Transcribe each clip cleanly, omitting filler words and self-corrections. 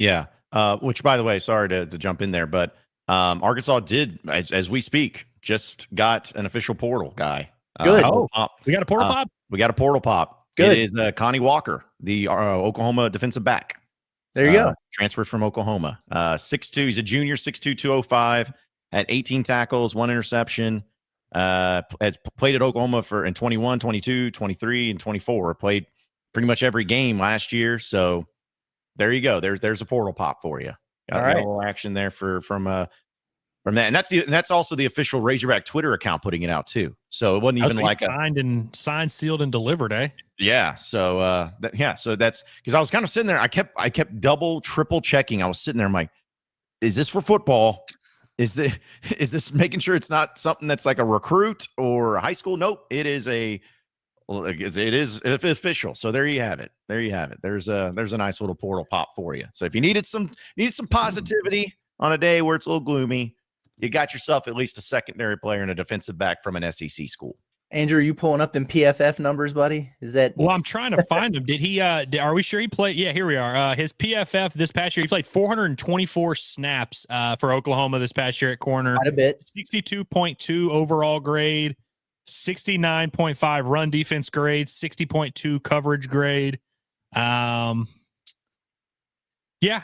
Yeah. Which, by the way, sorry to jump in there, but Arkansas did, as we speak, just got an official portal guy. Good. We got a portal pop? We got a portal pop. Good. It is Kani Walker, the Oklahoma defensive back. There you go. Transferred from Oklahoma. 6'2". He's a junior, 6'2", 205. Had 18 tackles, 1 interception. Has played at Oklahoma in 21, 22, 23, and 24. Played pretty much every game last year. So there you go. There's a portal pop for you. All right. A little action there from that, and that's also the official Razorback Twitter account putting it out too. So it wasn't even like signed, sealed, and delivered, eh? Yeah. So so that's because I was kind of sitting there. I kept double, triple checking. I was sitting there. I'm like, is this for football? Is this making sure it's not something that's like a recruit or a high school? Nope. It is official. So there you have it. There's a nice little portal pop for you. So if you needed some positivity on a day where it's a little gloomy, you got yourself at least a secondary player and a defensive back from an SEC school. Andrew, are you pulling up them PFF numbers, buddy? Is that? Well, I'm trying to find him. Did he? Are we sure he played? Yeah, here we are. His PFF this past year, he played 424 snaps for Oklahoma this past year at corner. Quite a bit. 62.2 overall grade, 69.5 run defense grade, 60.2 coverage grade. Yeah,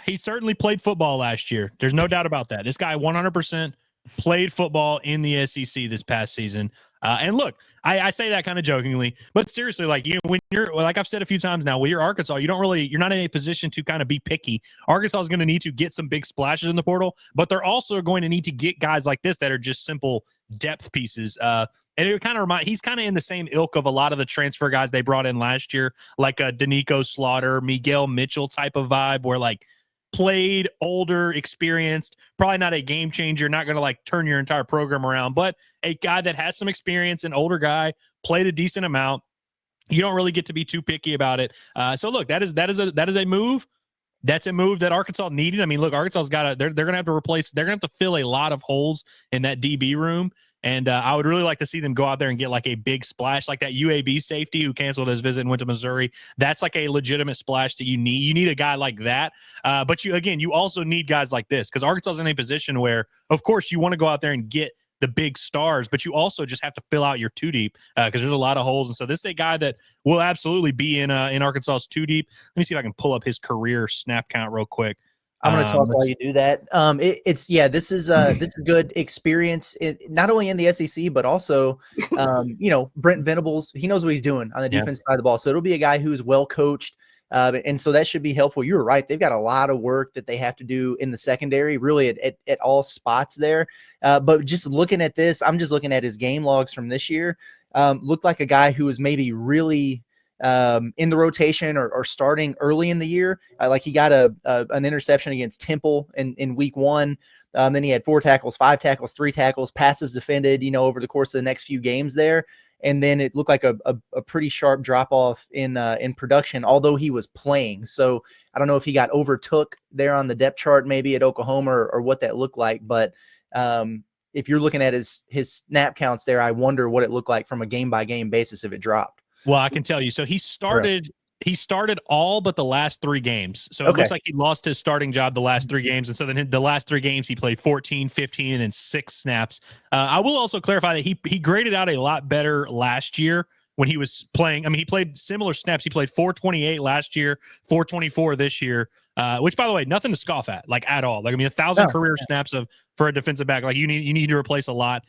he certainly played football last year. There's no doubt about that. This guy 100% played football in the SEC this past season. And look, I say that kind of jokingly, but seriously, when you're, like I've said a few times now, when you're Arkansas, you're not in a position to kind of be picky. Arkansas is going to need to get some big splashes in the portal, but they're also going to need to get guys like this that are just simple depth pieces. And it kind of he's kind of in the same ilk of a lot of the transfer guys they brought in last year, like a Danico Slaughter, Miguel Mitchell type of vibe, where played, older, experienced, probably not a game changer, not going to turn your entire program around, but a guy that has some experience, an older guy, played a decent amount. You don't really get to be too picky about it. So look, that is a move. That's a move that Arkansas needed. I mean, look, Arkansas's got they're going to have to replace, they're going to have to fill a lot of holes in that DB room. And I would really like to see them go out there and get a big splash, like that UAB safety who canceled his visit and went to Missouri. That's a legitimate splash that you need. You need a guy like that. But you also need guys like this, because Arkansas is in a position where, of course, you want to go out there and get the big stars, but you also just have to fill out your two deep because there's a lot of holes. And so this is a guy that will absolutely be in Arkansas's two deep. Let me see if I can pull up his career snap count real quick. I'm going to talk while you do that. This is good experience, not only in the SEC, but also, Brent Venables, he knows what he's doing on the defense side of the ball. So it'll be a guy who's well coached. And so that should be helpful. You were right. They've got a lot of work that they have to do in the secondary, really at all spots there. But just looking at this, I'm just looking at his game logs from this year. Looked like a guy who was maybe really in the rotation or starting early in the year. Like he got an interception against Temple in week 1. Then he had 4 tackles, 5 tackles, 3 tackles, passes defended, over the course of the next few games there. And then it looked like a pretty sharp drop off in production, although he was playing. So I don't know if he got overtook there on the depth chart, maybe at Oklahoma or what that looked like. But if you're looking at his snap counts there, I wonder what it looked like from a game by game basis if it dropped. Well, I can tell you. So he started all but the last 3 games. So it looks like he lost his starting job the last 3 games. And so then the last 3 games, he played 14, 15, and then 6 snaps. I will also clarify that he graded out a lot better last year when he was playing. I mean, he played similar snaps. He played 428 last year, 424 this year, which, by the way, nothing to scoff at, at all. 1,000 career snaps for a defensive back. You need to replace a lot.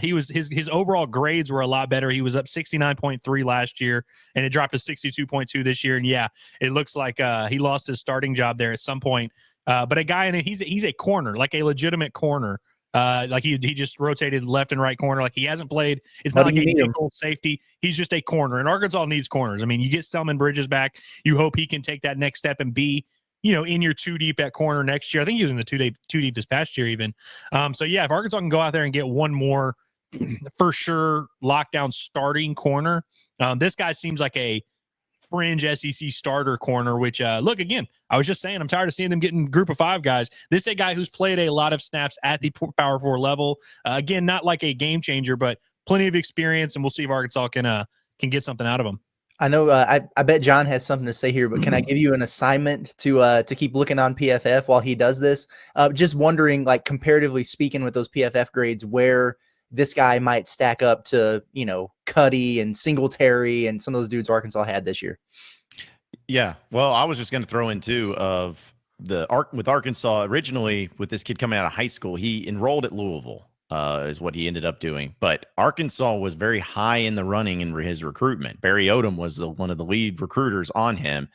His overall grades were a lot better. He was up 69.3 last year, and it dropped to 62.2 this year. And yeah, it looks like he lost his starting job there at some point. But a guy in it, he's a corner, a legitimate corner. He just rotated left and right corner. He hasn't played. It's not like a nickel safety. He's just a corner. And Arkansas needs corners. I mean, you get Selman Bridges back. You hope he can take that next step and be, in your 2 deep at corner next year. I think he was in the 2 deep this past year even. So yeah, if Arkansas can go out there and get one more for sure lockdown starting corner, this guy seems like a fringe SEC starter corner, which look, again, I was just saying, I'm tired of seeing them getting group of 5 guys. This is a guy who's played a lot of snaps at the Power 4 level. Again, not like a game changer, but plenty of experience, and we'll see if Arkansas can get something out of him. I know. I bet John has something to say here, but can I give you an assignment to keep looking on PFF while he does this? Just wondering, like comparatively speaking, with those PFF grades, where this guy might stack up to, Cuddy and Singletary and some of those dudes Arkansas had this year. Yeah. Well, I was just going to throw in too of with Arkansas originally with this kid coming out of high school, he enrolled at Louisville. Is what he ended up doing. But Arkansas was very high in the running in his recruitment. Barry Odom was one of the lead recruiters on him,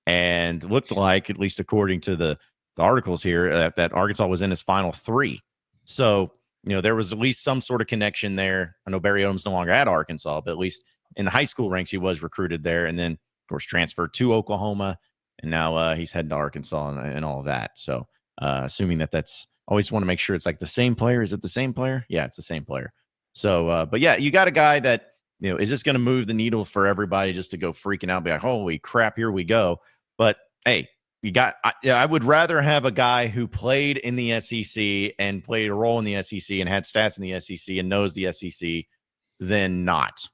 and looked like, at least according to the articles here, that Arkansas was in his final 3. So, there was at least some sort of connection there. I know Barry Odom's no longer at Arkansas, but at least in the high school ranks, he was recruited there. And then, of course, transferred to Oklahoma, and now he's heading to Arkansas and all of that. So, assuming that's always want to make sure it's like the same player. Is it the same player? Yeah, it's the same player. So, but yeah, you got a guy that, is this going to move the needle for everybody just to go freaking out, be like, holy crap, here we go. But hey, I would rather have a guy who played in the SEC and played a role in the SEC and had stats in the SEC and knows the SEC than not.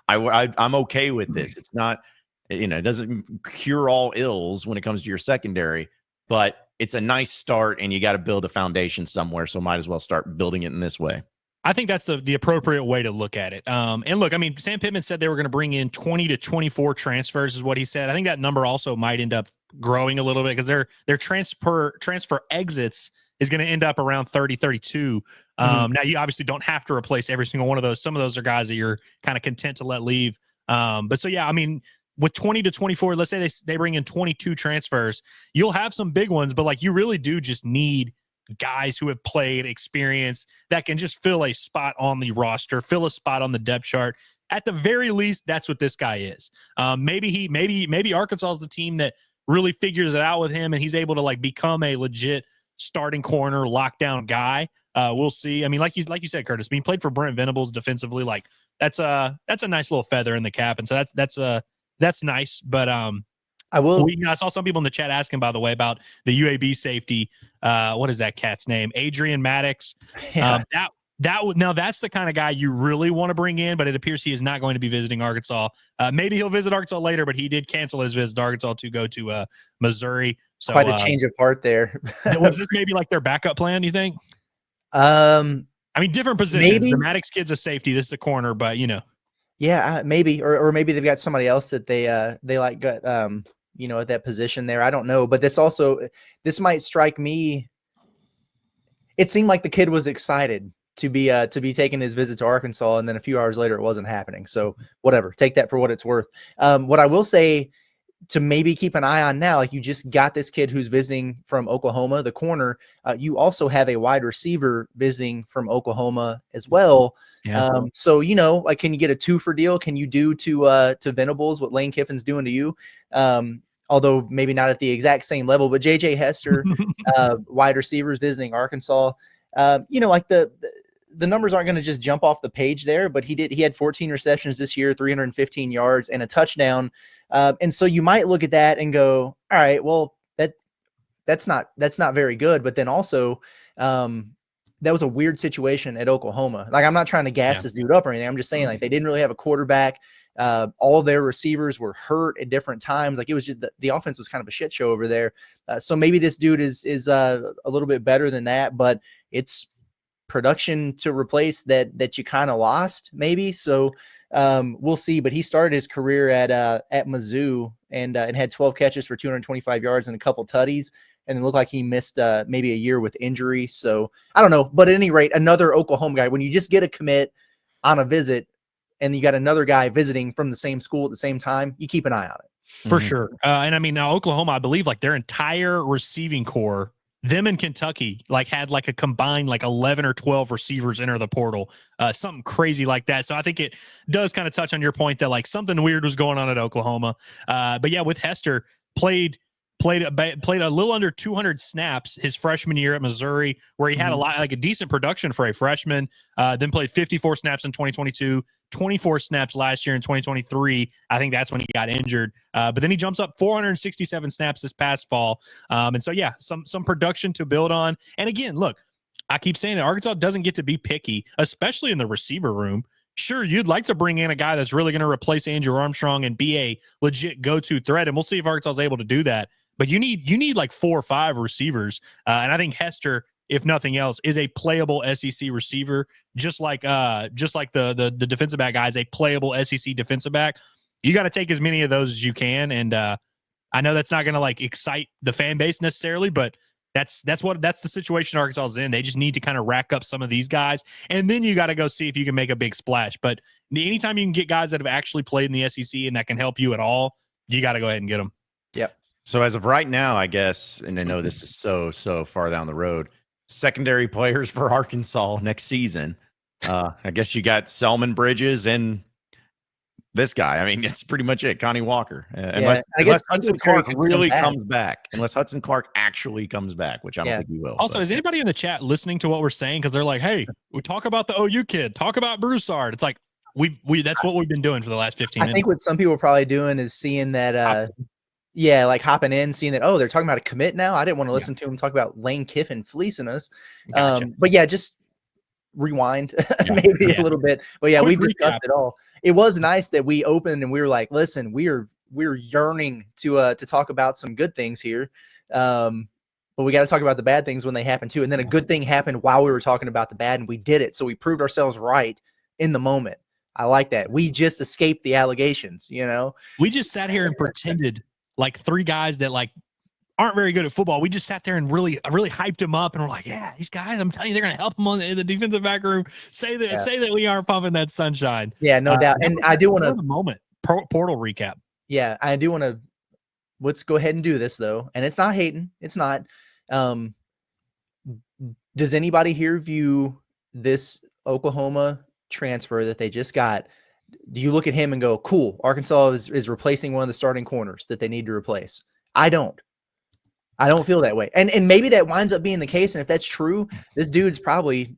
I'm okay with this. It's not, it doesn't cure all ills when it comes to your secondary, but it's a nice start, and you got to build a foundation somewhere. So might as well start building it in this way. I think that's the appropriate way to look at it. And look, I mean, Sam Pittman said they were going to bring in 20 to 24 transfers is what he said. I think that number also might end up growing a little bit because their transfer exits is going to end up around 30, 32. Now you obviously don't have to replace every single one of those. Some of those are guys that you're kind of content to let leave. But so, yeah, I mean, with 20 to 24, let's say they bring in 22 transfers, you'll have some big ones, but like you really do just need guys who have played experience that can just fill a spot on the roster, fill a spot on the depth chart. At the very least, that's what this guy is. Maybe Arkansas is the team that really figures it out with him, and he's able to like become a legit starting corner, lockdown guy. We'll see. I mean, like you said, Curtis, he played for Brent Venables defensively. Like that's a nice little feather in the cap, and so that's nice. But I saw some people in the chat asking, by the way, about the UAB safety. What is that cat's name? Adrian Maddox. Yeah. Now that's the kind of guy you really want to bring in, but it appears he is not going to be visiting Arkansas. Maybe he'll visit Arkansas later, but he did cancel his visit to Arkansas to go to Missouri. So quite a change of heart there. Was this maybe like their backup plan, you think? I mean, different positions. Maybe. The Maddox kid's a safety. This is a corner, but Yeah, maybe, or maybe they've got somebody else that they like got at that position there. I don't know, but this might strike me. It seemed like the kid was excited to be taking his visit to Arkansas, and then a few hours later it wasn't happening. So whatever, take that for what it's worth. What I will say to maybe keep an eye on now, like you just got this kid who's visiting from Oklahoma, the corner. You also have a wide receiver visiting from Oklahoma as well. Yeah. So, like, can you get a 2-for deal? Can you do to Venables what Lane Kiffin's doing to you? Although maybe not at the exact same level, but JJ Hester, wide receivers visiting Arkansas, like the numbers aren't going to just jump off the page there, but he had 14 receptions this year, 315 yards and a touchdown. And so you might look at that and go, all right, well, that's not very good. But then also, that was a weird situation at Oklahoma. Like, I'm not trying to gas this dude up or anything. I'm just saying, like, they didn't really have a quarterback. All of their receivers were hurt at different times. Like, it was just the offense was kind of a shit show over there. So maybe this dude is a little bit better than that, but it's production to replace that you kind of lost maybe. So we'll see. But he started his career at Mizzou and had 12 catches for 225 yards and a couple tutties. And it looked like he missed maybe a year with injury. So I don't know. But at any rate, another Oklahoma guy, when you just get a commit on a visit and you got another guy visiting from the same school at the same time, you keep an eye on it. For sure. And I mean, now Oklahoma, I believe like their entire receiving core, them and Kentucky, like had like a combined like 11 or 12 receivers enter the portal, something crazy like that. So I think it does kind of touch on your point that like something weird was going on at Oklahoma. But yeah, with Hester played a little under 200 snaps his freshman year at Missouri, where he had a decent production for a freshman. Then played 54 snaps in 2022, 24 snaps last year in 2023. I think that's when he got injured. But then he jumps up 467 snaps this past fall. And so yeah, some production to build on. And again, look, I keep saying it, Arkansas doesn't get to be picky, especially in the receiver room. sure, you'd like to bring in a guy that's really going to replace Andrew Armstrong and be a legit go-to threat, and we'll see if Arkansas is able to do that. But you need like 4 or 5 receivers, and I think Hester, if nothing else, is a playable SEC receiver, just like the defensive back guy is a playable SEC defensive back. You got to take as many of those as you can, and I know that's not going to like excite the fan base necessarily, but that's the situation Arkansas is in. They just need to kind of rack up some of these guys, and then you got to go see if you can make a big splash. But anytime you can get guys that have actually played in the SEC and that can help you at all, you got to go ahead and get them. Yep. So as of right now, I guess, and I know this is so far down the road, secondary players for Arkansas next season. I guess you got Selman Bridges and this guy. I mean, it's pretty much it. Kani Walker. Unless Hudson Clark really comes back. Unless Hudson Clark actually comes back, which I don't think he will. Also, is anybody in the chat listening to what we're saying? Because they're like, hey, we talk about the OU kid. Talk about Broussard. It's like, that's what we've been doing for the last 15 minutes. I think what some people are probably doing is seeing that like hopping in, seeing that, oh, they're talking about a commit now. I didn't want to listen to them talk about Lane Kiffin fleecing us. Gotcha. But yeah, just rewind maybe a little bit. But yeah, we've discussed it all. It was nice that we opened and we were like, listen, we're yearning to talk about some good things here. But we got to talk about the bad things when they happen too. And then a good thing happened while we were talking about the bad, and we did it. So we proved ourselves right in the moment. I like that. We just escaped the allegations, We just sat here and pretended like 3 guys that like aren't very good at football. We just sat there and really hyped them up, and we're like, yeah, these guys, I'm telling you, they're going to help them in the defensive back room. Say that we are pumping that sunshine. Yeah, no doubt. And I do want to portal recap. Yeah, I do want to. Let's go ahead and do this though, and it's not hating. It's not. Does anybody here view this Oklahoma transfer that they just got? Do you look at him and go, cool, Arkansas is replacing one of the starting corners that they need to replace? I don't feel that way. And maybe that winds up being the case. And if that's true, this dude's probably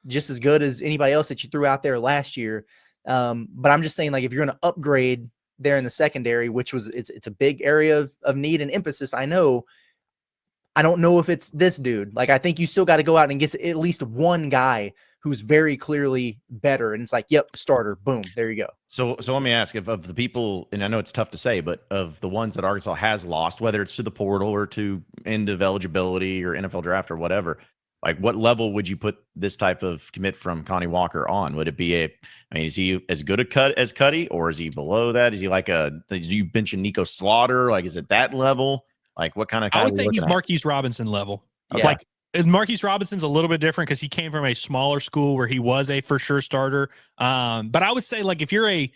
just as good as anybody else that you threw out there last year. But I'm just saying, like, if you're going to upgrade there in the secondary, which it's a big area of need and emphasis, I don't know if it's this dude. Like, I think you still got to go out and get at least one guy who's very clearly better. And it's like, yep, starter, boom, there you go. So let me ask, if of the people, and I know it's tough to say, but of the ones that Arkansas has lost, whether it's to the portal or to end of eligibility or NFL draft or whatever, like what level would you put this type of commit from Kani Walker on? Would it be is he as good a cut as Cuddy, or is he below that? Is he like did you mention Nico Slaughter? Like, is it that level? Like what kind of I would say he's Marquise Robinson level. Yeah. Like, Marquise Robinson's a little bit different because he came from a smaller school where he was a for sure starter. But I would say, like, if you're he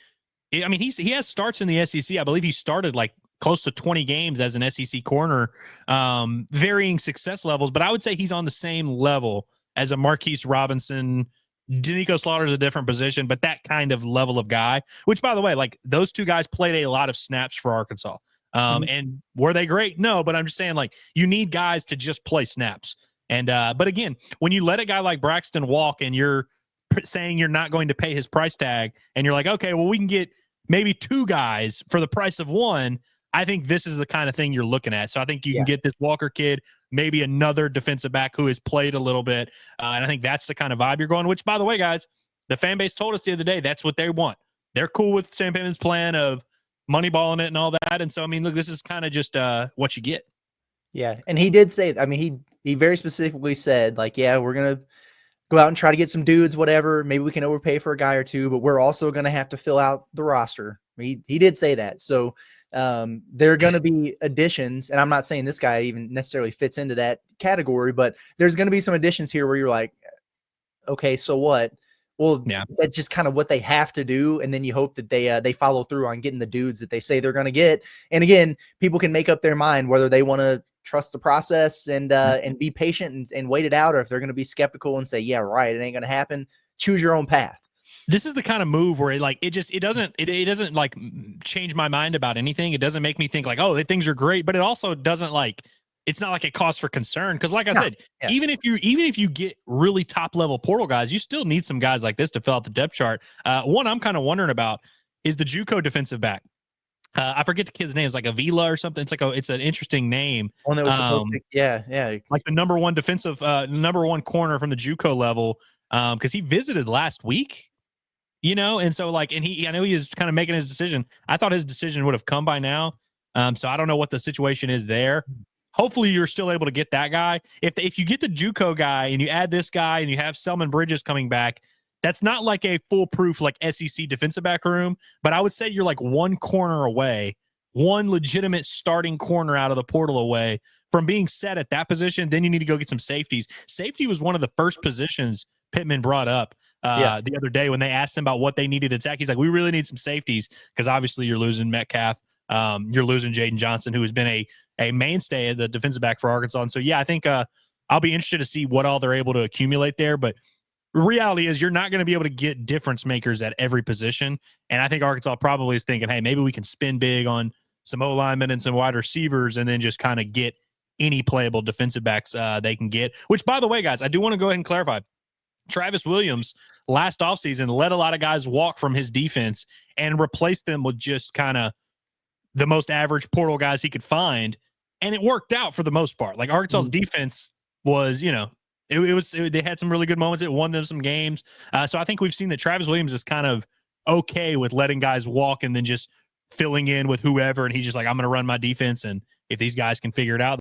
has starts in the SEC. I believe he started like close to 20 games as an SEC corner, varying success levels. But I would say he's on the same level as a Marquise Robinson. Nico Slaughter is a different position, but that kind of level of guy, which, by the way, like, those 2 guys played a lot of snaps for Arkansas. And were they great? No, but I'm just saying, like, you need guys to just play snaps. And but again, when you let a guy like Braxton walk and you're saying you're not going to pay his price tag, and you're like, okay, well, we can get maybe 2 guys for the price of 1. I think this is the kind of thing you're looking at. So I think you can get this Walker kid, maybe another defensive back who has played a little bit. And I think that's the kind of vibe you're going, which, by the way, guys, the fan base told us the other day, that's what they want. They're cool with Sam Pittman's plan of moneyballing it and all that. And so, I mean, look, this is kind of just what you get. Yeah. And he did say, I mean, he very specifically said, like, yeah, we're going to go out and try to get some dudes, whatever. Maybe we can overpay for a guy or 2, but we're also going to have to fill out the roster. He did say that. So there are going to be additions, and I'm not saying this guy even necessarily fits into that category, but there's going to be some additions here where you're like, okay, so what? Well, that's just kind of what they have to do, and then you hope that they follow through on getting the dudes that they say they're going to get. And again, people can make up their mind whether they want to trust the process and be patient and wait it out, or if they're going to be skeptical and say, yeah, right, it ain't going to happen. Choose your own path. This is the kind of move where it doesn't like change my mind about anything. It doesn't make me think like, oh, things are great, but it also doesn't like, it's not like a cause for concern. Cause like I said, even if you get really top level portal guys, you still need some guys like this to fill out the depth chart. One I'm kind of wondering about is the JUCO defensive back. I forget the kid's name. It's like Avila or something. It's an interesting name. One that was supposed to, like the number one corner from the JUCO level. Cause he visited last week. And so like, and I know he is kind of making his decision. I thought his decision would have come by now. So I don't know what the situation is there. Hopefully you're still able to get that guy. If you get the JUCO guy and you add this guy and you have Selman Bridges coming back, that's not like a foolproof like SEC defensive back room, but I would say you're like one corner away, one legitimate starting corner out of the portal away from being set at that position. Then you need to go get some safeties. Safety was one of the first positions Pittman brought up the other day when they asked him about what they needed to attack. He's like, we really need some safeties because obviously you're losing Metcalf. You're losing Jaden Johnson, who has been a mainstay at the defensive back for Arkansas. And so, yeah, I think I'll be interested to see what all they're able to accumulate there. But the reality is you're not going to be able to get difference makers at every position. And I think Arkansas probably is thinking, hey, maybe we can spin big on some O-linemen and some wide receivers and then just kind of get any playable defensive backs they can get. Which, by the way, guys, I do want to go ahead and clarify. Travis Williams last offseason let a lot of guys walk from his defense and replace them with just kind of the most average portal guys he could find. And it worked out for the most part. Like Arkansas's defense was, they had some really good moments. It won them some games. So I think we've seen that Travis Williams is kind of okay with letting guys walk and then just filling in with whoever. And he's just like, I'm going to run my defense. And if these guys can figure it out,